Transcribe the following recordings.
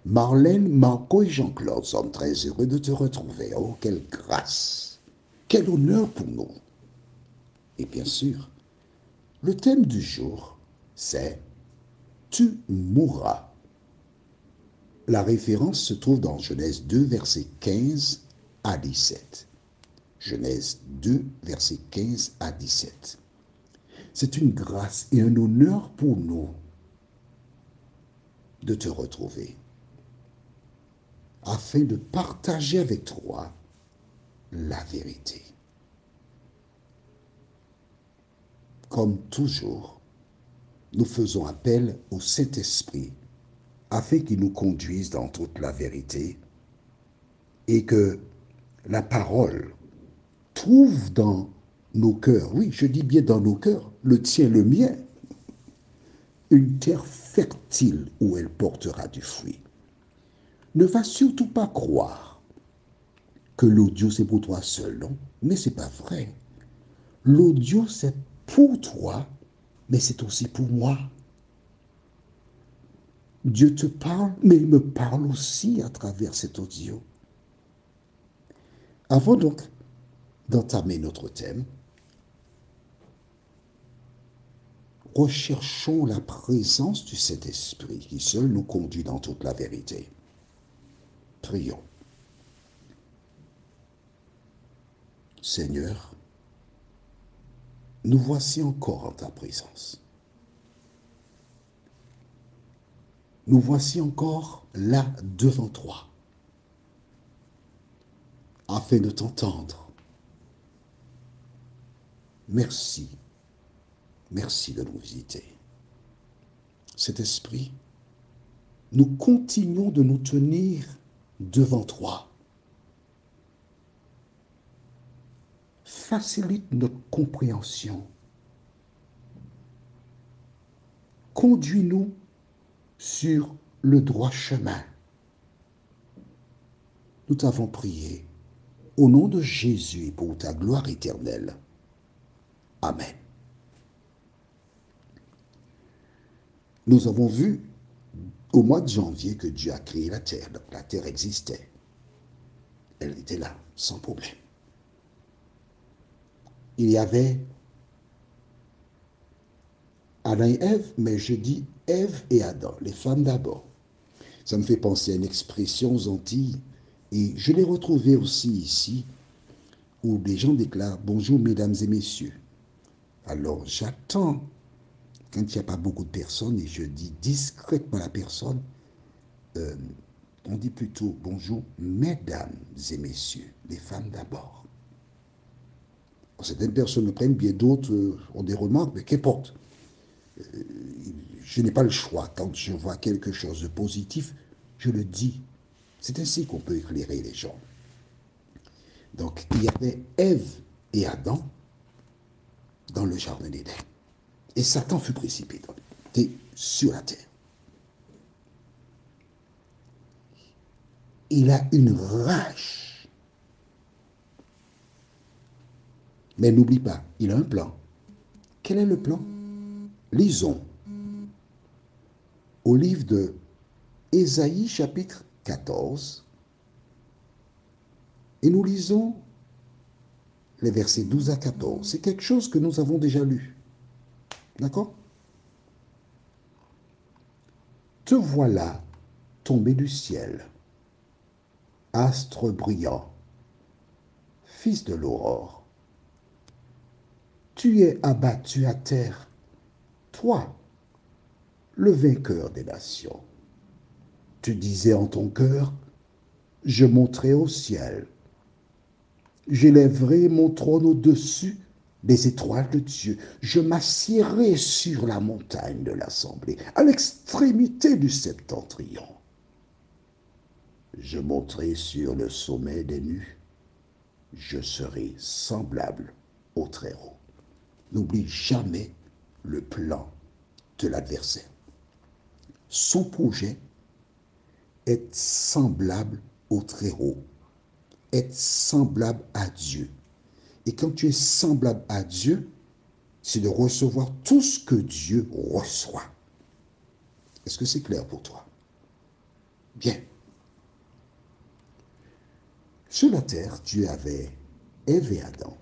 Marlène, Marco et Jean-Claude sommes très heureux de te retrouver. Oh, quelle grâce! Quel honneur pour nous! Et bien sûr, le thème du jour, c'est Tu mourras. La référence se trouve dans Genèse 2, versets 15 à 17. Genèse 2, versets 15 à 17. C'est une grâce et un honneur pour nous de te retrouver afin de partager avec toi la vérité. Comme toujours, nous faisons appel au Saint-Esprit afin qu'il nous conduise dans toute la vérité et que la parole trouve dans nos cœurs, oui, je dis bien dans nos cœurs, le tien, le mien, une terre fertile où elle portera du fruit. Ne va surtout pas croire que l'audio c'est pour toi seul, non? Mais c'est pas vrai. L'audio c'est pour toi, mais c'est aussi pour moi. Dieu te parle, mais il me parle aussi à travers cet audio. Avant donc d'entamer notre thème, recherchons la présence du Saint-Esprit qui seul nous conduit dans toute la vérité. Prions. Seigneur, nous voici encore en ta présence. Nous voici encore là devant toi, afin de t'entendre. Merci, merci de nous visiter. Cet esprit, nous continuons de nous tenir devant toi. Facilite notre compréhension. Conduis-nous sur le droit chemin. Nous t'avons prié au nom de Jésus et pour ta gloire éternelle. Amen. Nous avons vu au mois de janvier que Dieu a créé la terre. Donc la terre existait. Elle était là, sans problème. Il y avait Adam et Ève, mais je dis Ève et Adam, les femmes d'abord. Ça me fait penser à une expression aux Antilles, et je l'ai retrouvée aussi ici, où les gens déclarent « Bonjour mesdames et messieurs ». Alors j'attends, quand il n'y a pas beaucoup de personnes, et je dis discrètement à la personne, on dit plutôt « Bonjour mesdames et messieurs, les femmes d'abord ». Certaines personnes le prennent bien, d'autres ont des remarques, mais qu'importe. Je n'ai pas le choix. Quand je vois quelque chose de positif, je le dis. C'est ainsi qu'on peut éclairer les gens. Donc, il y avait Ève et Adam dans le jardin d'Éden. Et Satan fut précipité sur la terre. Il a une rage. Mais n'oublie pas, il a un plan. Quel est le plan? Lisons au livre de Ésaïe chapitre 14 et nous lisons les versets 12 à 14. C'est quelque chose que nous avons déjà lu. D'accord? Te voilà tombé du ciel, astre brillant, fils de l'aurore. Tu es abattu à terre, toi, le vainqueur des nations. Tu disais en ton cœur, je monterai au ciel. J'élèverai mon trône au-dessus des étoiles de Dieu. Je m'assiérai sur la montagne de l'assemblée, à l'extrémité du septentrion. Je monterai sur le sommet des nues. Je serai semblable au Très-Haut. N'oublie jamais le plan de l'adversaire. Son projet est semblable au Très-Haut, est semblable à Dieu. Et quand tu es semblable à Dieu, c'est de recevoir tout ce que Dieu reçoit. Est-ce que c'est clair pour toi? Bien. Sur la terre, Dieu avait Ève et Adam.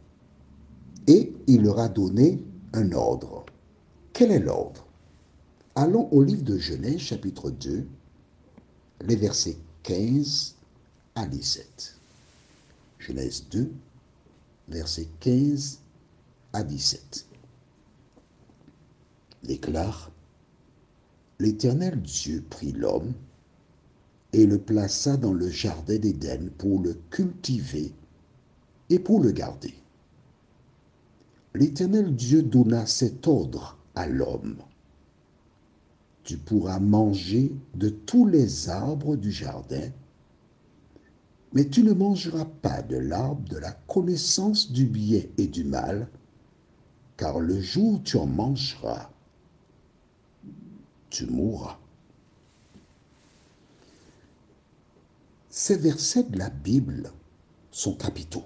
Et il leur a donné un ordre. Quel est l'ordre? Allons au livre de Genèse, chapitre 2, les versets 15 à 17. Genèse 2, versets 15 à 17. Déclare: L'Éternel Dieu prit l'homme et le plaça dans le jardin d'Éden pour le cultiver et pour le garder. L'Éternel Dieu donna cet ordre à l'homme: Tu pourras manger de tous les arbres du jardin, mais tu ne mangeras pas de l'arbre de la connaissance du bien et du mal, car le jour où tu en mangeras, tu mourras. Ces versets de la Bible sont capitaux.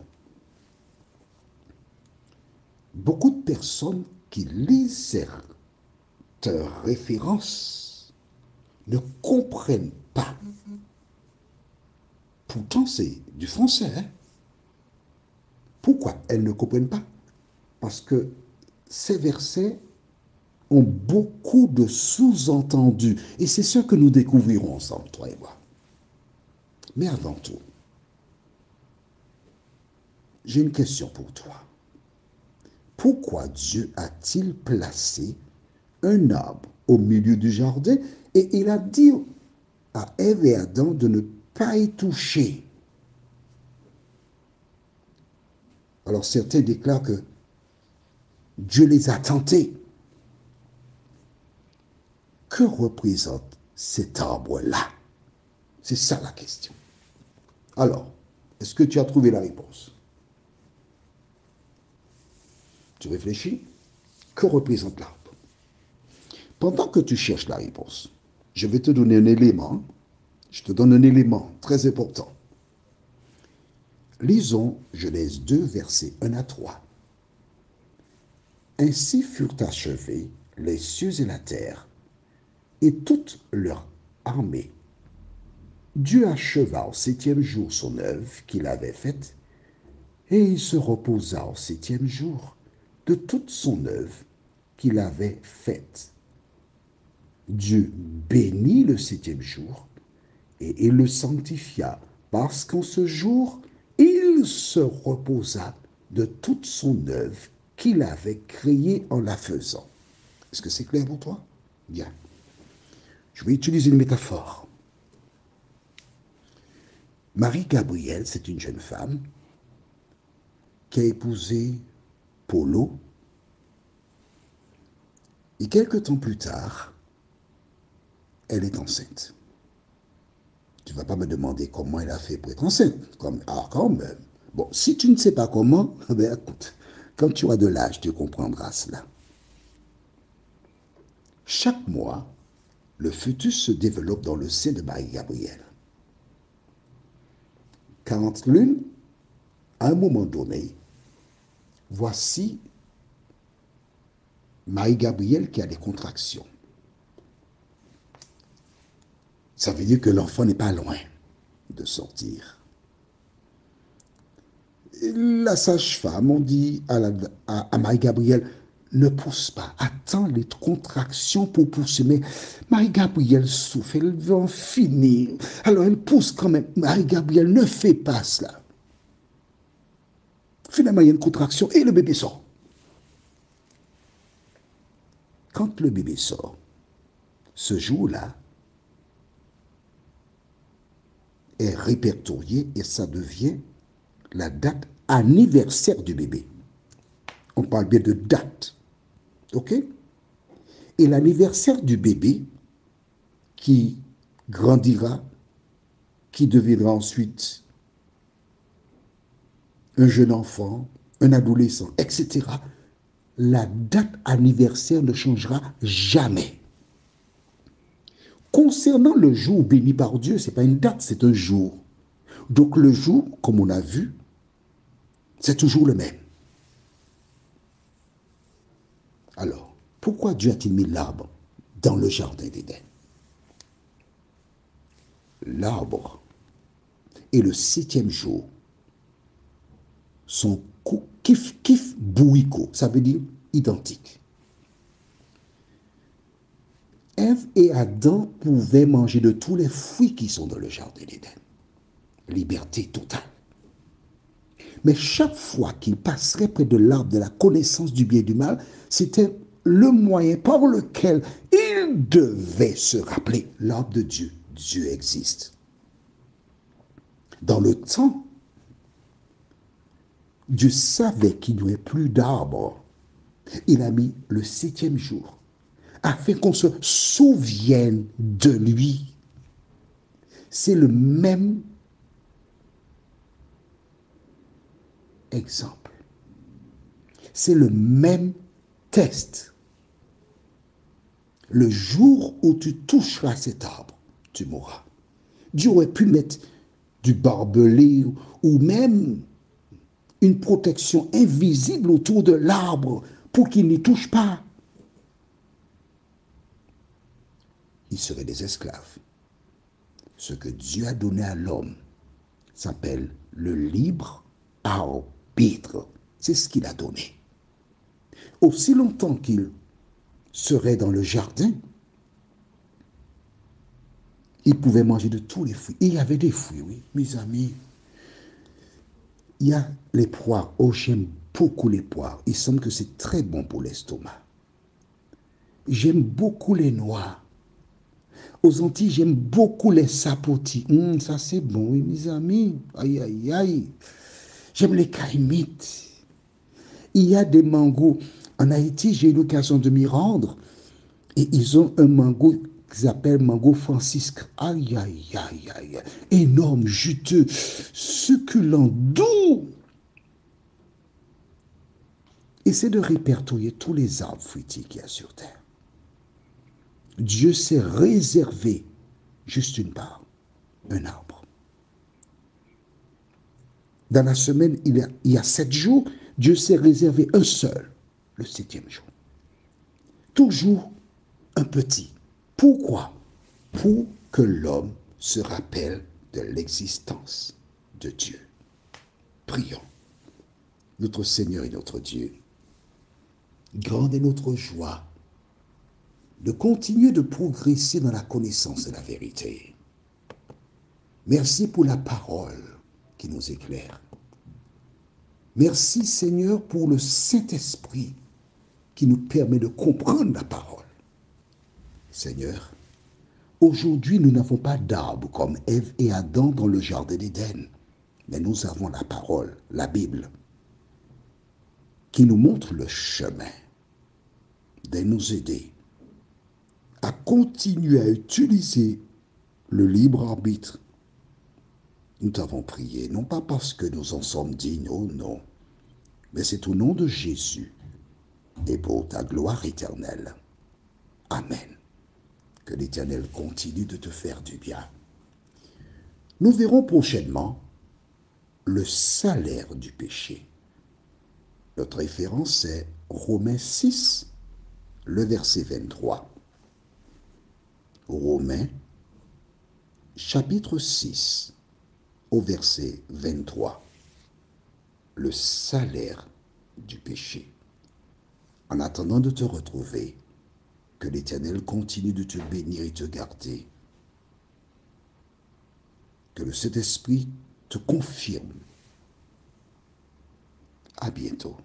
Beaucoup de personnes qui lisent cette référence ne comprennent pas. Pourtant, c'est du français. Hein? Pourquoi elles ne comprennent pas? Parce que ces versets ont beaucoup de sous-entendus. Et c'est ce que nous découvrirons ensemble, toi et moi. Mais avant tout, j'ai une question pour toi. Pourquoi Dieu a-t-il placé un arbre au milieu du jardin et il a dit à Ève et Adam de ne pas y toucher? Alors certains déclarent que Dieu les a tentés. Que représente cet arbre-là? C'est ça la question. Alors, est-ce que tu as trouvé la réponse? Tu réfléchis? Que représente l'arbre? Pendant que tu cherches la réponse, je vais te donner un élément. Je te donne un élément très important. Lisons Genèse 2, versets 1 à 3. Ainsi furent achevés les cieux et la terre, et toute leur armée. Dieu acheva au septième jour son œuvre qu'il avait faite, et il se reposa au septième jour de toute son œuvre qu'il avait faite. Dieu bénit le septième jour, et il le sanctifia, parce qu'en ce jour, il se reposa de toute son œuvre qu'il avait créée en la faisant. Est-ce que c'est clair pour toi? Bien. Je vais utiliser une métaphore. Marie-Gabrielle, c'est une jeune femme qui a épousé Polo. Et quelques temps plus tard, elle est enceinte. Tu ne vas pas me demander comment elle a fait pour être enceinte. Quand même. Bon, si tu ne sais pas comment, ben écoute, quand tu auras de l'âge, tu comprendras cela. Chaque mois, le fœtus se développe dans le sein de Marie-Gabrielle. 40 lunes, à un moment donné, voici Marie-Gabrielle qui a des contractions. Ça veut dire que l'enfant n'est pas loin de sortir. La sage-femme, on dit à Marie-Gabrielle, ne pousse pas, attends les contractions pour pousser. Mais Marie-Gabrielle souffre, elle veut en finir. Alors elle pousse quand même. Marie-Gabrielle ne fait pas cela. Finalement, il y a une contraction et le bébé sort. Quand le bébé sort, ce jour-là est répertorié et ça devient la date anniversaire du bébé. On parle bien de date. OK? Et l'anniversaire du bébé qui grandira, qui deviendra ensuite un jeune enfant, un adolescent, etc., la date anniversaire ne changera jamais. Concernant le jour béni par Dieu, ce n'est pas une date, c'est un jour. Donc le jour, comme on a vu, c'est toujours le même. Alors, pourquoi Dieu a-t-il mis l'arbre dans le jardin d'Éden? l'arbre et le 7e jour sont kif bourrico, ça veut dire identiques. Ève et Adam pouvaient manger de tous les fruits qui sont dans le jardin d'Éden. Liberté totale. Mais chaque fois qu'ils passeraient près de l'arbre de la connaissance du bien et du mal, c'était le moyen par lequel ils devaient se rappeler l'arbre de Dieu. Dieu existe. Dans le temps, Dieu savait qu'il n'y aurait plus d'arbre. Il a mis le 7e jour afin qu'on se souvienne de lui. C'est le même exemple. C'est le même test. Le jour où tu toucheras cet arbre, tu mourras. Dieu aurait pu mettre du barbelé ou même une protection invisible autour de l'arbre pour qu'il n'y touche pas. Ils seraient des esclaves. Ce que Dieu a donné à l'homme s'appelle le libre arbitre. C'est ce qu'il a donné. Aussi longtemps qu'il serait dans le jardin, il pouvait manger de tous les fruits. Il y avait des fruits, oui, mes amis. Il y a les poires. Oh, j'aime beaucoup les poires. Il semble que c'est très bon pour l'estomac. J'aime beaucoup les noix. Aux Antilles, j'aime beaucoup les sapotis. Ça, c'est bon, oui, mes amis. Aïe, aïe, aïe. J'aime les caïmites. Il y a des mangos. En Haïti, j'ai eu l'occasion de m'y rendre. Et ils ont un mango qu'ils appellent mango francisque. Aïe, aïe, aïe, aïe. Énorme, juteux, succulent, doux. Essaie de répertorier tous les arbres fruitiers qu'il y a sur terre. Dieu s'est réservé juste une part, un arbre. Dans la semaine, il y a 7 jours, Dieu s'est réservé un seul, le 7e jour. Toujours un petit. Pourquoi? Pour que l'homme se rappelle de l'existence de Dieu. Prions. Notre Seigneur et notre Dieu, grande est notre joie de continuer de progresser dans la connaissance de la vérité. Merci pour la parole qui nous éclaire. Merci Seigneur pour le Saint-Esprit qui nous permet de comprendre la parole. Seigneur, aujourd'hui nous n'avons pas d'arbre comme Ève et Adam dans le jardin d'Éden, mais nous avons la parole, la Bible, qui nous montre le chemin de nous aider à continuer à utiliser le libre arbitre. Nous t'avons prié, non pas parce que nous en sommes dignes, oh non, mais c'est au nom de Jésus et pour ta gloire éternelle. Amen. Que l'Éternel continue de te faire du bien. Nous verrons prochainement le salaire du péché. Notre référence est Romains 6, le verset 23. Romains, chapitre 6, au verset 23. Le salaire du péché. En attendant de te retrouver, que l'Éternel continue de te bénir et te garder. Que le Saint-Esprit te confirme. À bientôt.